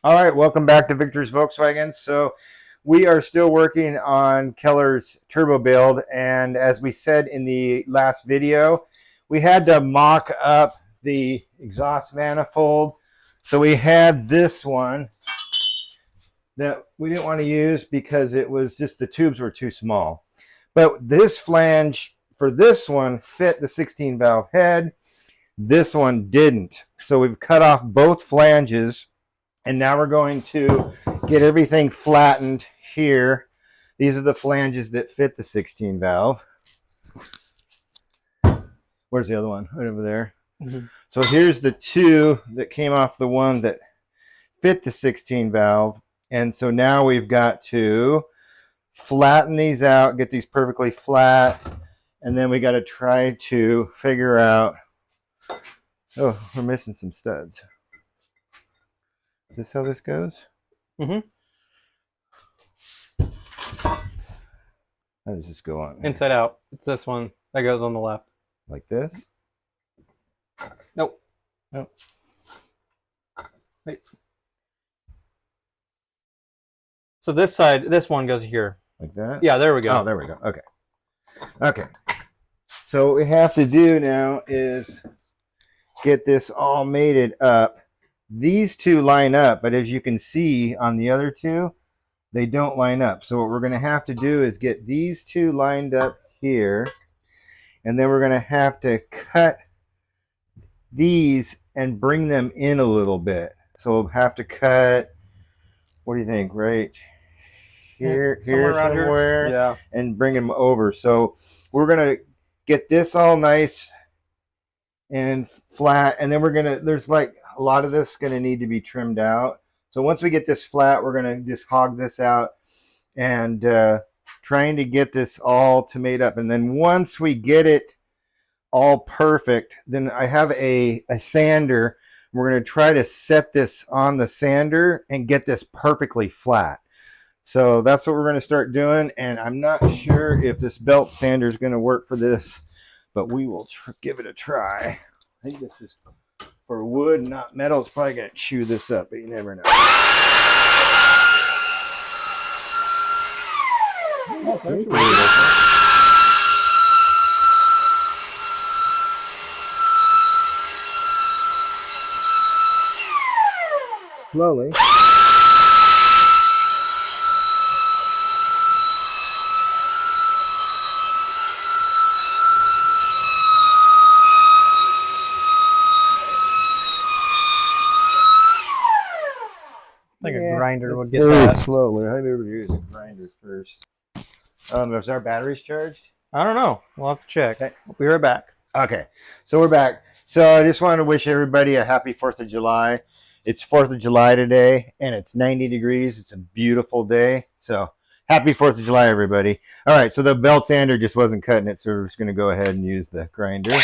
All right, welcome back to Victor's Volkswagen. So we are still working on Keller's turbo build, and as we said in the last video, we had to mock up the exhaust manifold. So we had this one that we didn't want to use because it was just the tubes were too small. But this flange for this one fit the 16 valve head. This one didn't. So we've cut off both flanges. And now we're going to get everything flattened here. These are the flanges that fit the 16 valve. Where's the other one? Right over there. Mm-hmm. So here's the two that came off the one that fit the 16 valve. And so now we've got to flatten these out, get these perfectly flat. And then we got to try to figure out, oh, we're missing some studs. Is this how this goes? Mm-hmm. How does this go on? Inside out. It's this one that goes on the left. Like this? Nope. Nope. Wait. So this side, this one goes here. Like that? Yeah, there we go. Oh, there we go. Okay. Okay. So what we have to do now is get this all mated up. These two line up, but as you can see on the other two, they don't line up. So what we're going to have to do is get these two lined up here, and then we're going to have to cut these and bring them in a little bit. So we'll have to cut, what do you think, right here, somewhere, yeah, and bring them over. So we're going to get this all nice and flat, and then we're going to, there's like a lot of this going to need to be trimmed out. So once we get this flat, we're going to just hog this out and trying to get this all to made up. And then once we get it all perfect, then I have a sander. We're going to try to set this on the sander and get this perfectly flat. So that's what we're going to start doing. And I'm not sure if this belt sander is going to work for this, but we will give it a try. I think this is for wood, not metal. It's probably going to chew this up, but you never know. Slowly. I think a grinder would get that. Slowly. I never use a grinder first. Is our batteries charged? I don't know. We'll have to check. Okay. We'll be right back. Okay, so we're back. So I just wanted to wish everybody a happy 4th of July. It's 4th of July today, and it's 90 degrees. It's a beautiful day. So happy 4th of July, everybody. All right, so the belt sander just wasn't cutting it, so we're just going to go ahead and use the grinder.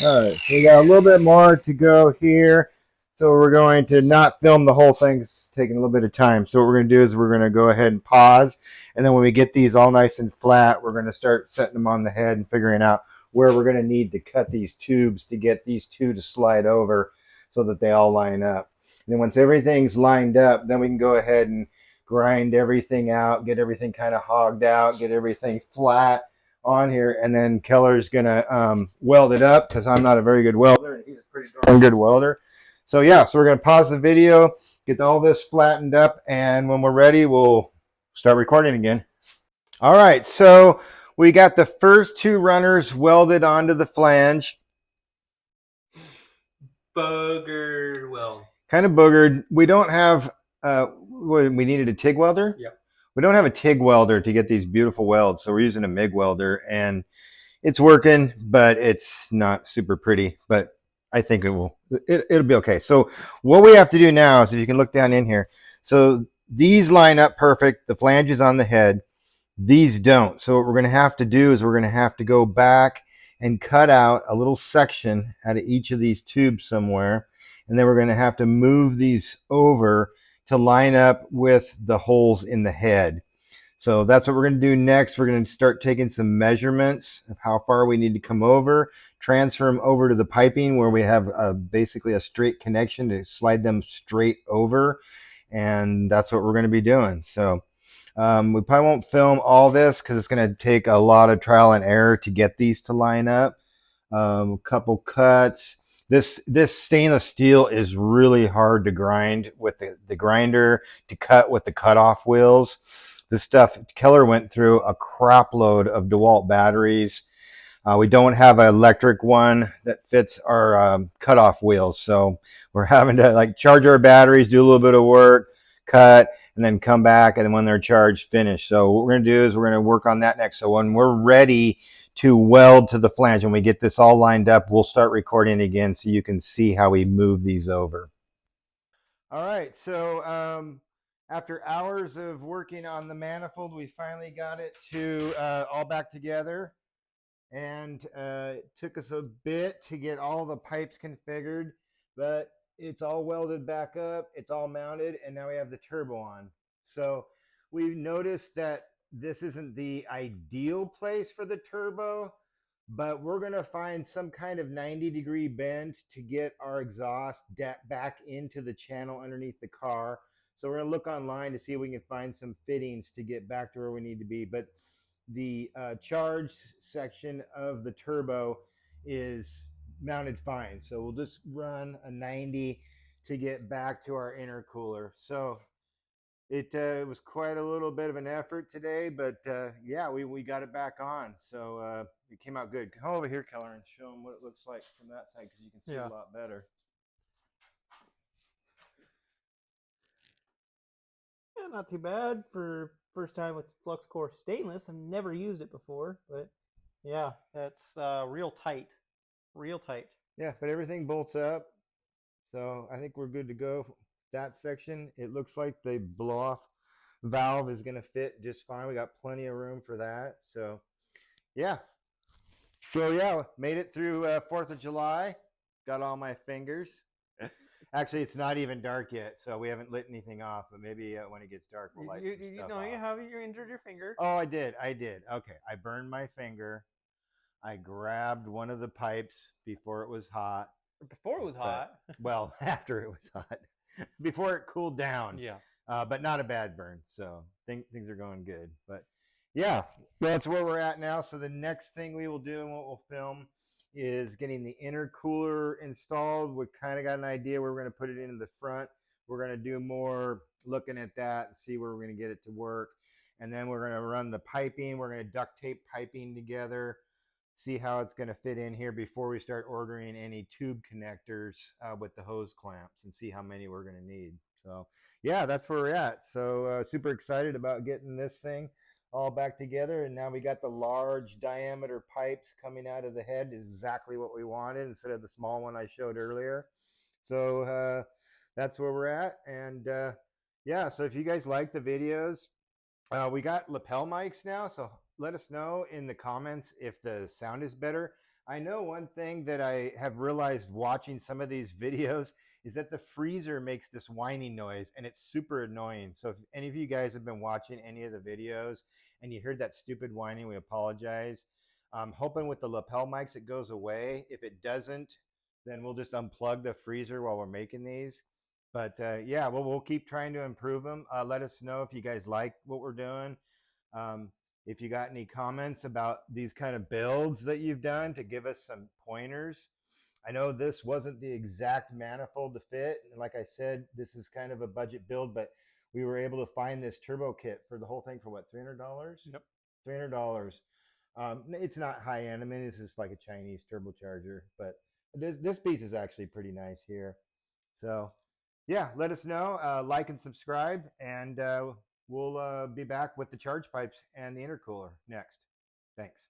All right, so we got a little bit more to go here. So we're going to not film the whole thing. It's taking a little bit of time. So what we're going to do is we're going to go ahead and pause. And then when we get these all nice and flat, we're going to start setting them on the head and figuring out where we're going to need to cut these tubes to get these two to slide over so that they all line up. And then once everything's lined up, then we can go ahead and grind everything out, get everything kind of hogged out, get everything flat on here, and then Keller's gonna weld it up because I'm not a very good welder, and he's a pretty darn good welder. So yeah, so we're gonna pause the video, get all this flattened up, and when we're ready, we'll start recording again. All right, so we got the first two runners welded onto the flange. Buggered weld. Kind of boogered. We don't have. We needed a TIG welder. Yep. We don't have a TIG welder to get these beautiful welds, so we're using a MIG welder, and it's working, but it's not super pretty. But I think it'll be okay. So what we have to do now is, if you can look down in here, so these line up perfect. The flange is on the head. These don't. So what we're going to have to do is we're going to have to go back and cut out a little section out of each of these tubes somewhere. And then we're going to have to move these over to line up with the holes in the head. So that's what we're going to do next. We're going to start taking some measurements of how far we need to come over, transfer them over to the piping where we have basically a straight connection to slide them straight over. And that's what we're going to be doing. So we probably won't film all this because it's going to take a lot of trial and error to get these to line up. A couple cuts. This stainless steel is really hard to grind with the grinder, to cut with the cutoff wheels. This stuff, Keller went through a crap load of DeWalt batteries. We don't have an electric one that fits our cutoff wheels, so we're having to like charge our batteries, do a little bit of work, cut, and then come back, and then when they're charged, finish. So what we're going to do is we're going to work on that next. So when we're ready to weld to the flange, when we get this all lined up, we'll start recording again so you can see how we move these over. All right, so after hours of working on the manifold, we finally got it to all back together. And it took us a bit to get all the pipes configured, but it's all welded back up, it's all mounted, and now we have the turbo on. So we noticed that this isn't the ideal place for the turbo, but we're going to find some kind of 90-degree bend to get our exhaust back into the channel underneath the car. So we're going to look online to see if we can find some fittings to get back to where we need to be. But the charge section of the turbo is mounted fine. So we'll just run a 90 to get back to our intercooler. So it was quite a little bit of an effort today, but yeah, we got it back on. So it came out good. Come over here, Keller, and show them what it looks like from that side because you can see a lot better. Yeah, not too bad for first time with flux core stainless. I've never used it before, but yeah, that's real tight. Real tight. Yeah, but everything bolts up. So I think we're good to go. That section, it looks like the blow off valve is going to fit just fine. We got plenty of room for that. So yeah. So yeah, made it through 4th of July. Got all my fingers. Actually, it's not even dark yet, so we haven't lit anything off. But maybe when it gets dark, we'll light some stuff off. You injured your finger. Oh, I did. Okay, I burned my finger. I grabbed one of the pipes before it was hot. Before it was hot. Well, after it was hot. Before it cooled down. Yeah. But not a bad burn. So things are going good. But yeah, that's where we're at now. So the next thing we will do and what we'll film is getting the intercooler installed. We kind of got an idea where we're going to put it in the front. We're going to do more looking at that and see where we're going to get it to work. And then we're going to run the piping. We're going to duct tape piping together, see how it's going to fit in here before we start ordering any tube connectors with the hose clamps, and see how many we're going to need. So yeah, that's where we're at. So super excited about getting this thing all back together. And now we got the large diameter pipes coming out of the head, is exactly what we wanted instead of the small one I showed earlier. So that's where we're at. And yeah, so if you guys like the videos, we got lapel mics now, so let us know in the comments if the sound is better. I know one thing that I have realized watching some of these videos is that the freezer makes this whining noise and it's super annoying. So if any of you guys have been watching any of the videos and you heard that stupid whining, we apologize. I'm hoping with the lapel mics it goes away. If it doesn't, then we'll just unplug the freezer while we're making these. But yeah, well, we'll keep trying to improve them. Let us know if you guys like what we're doing. Um, if you got any comments about these kind of builds that you've done to give us some pointers. I know this wasn't the exact manifold to fit. And like I said, this is kind of a budget build, but we were able to find this turbo kit for the whole thing for what, $300? Yep. $300. It's not high end. I mean, this is like a Chinese turbocharger, but this piece is actually pretty nice here. So yeah, let us know, like and subscribe, and we'll be back with the charge pipes and the intercooler next. Thanks.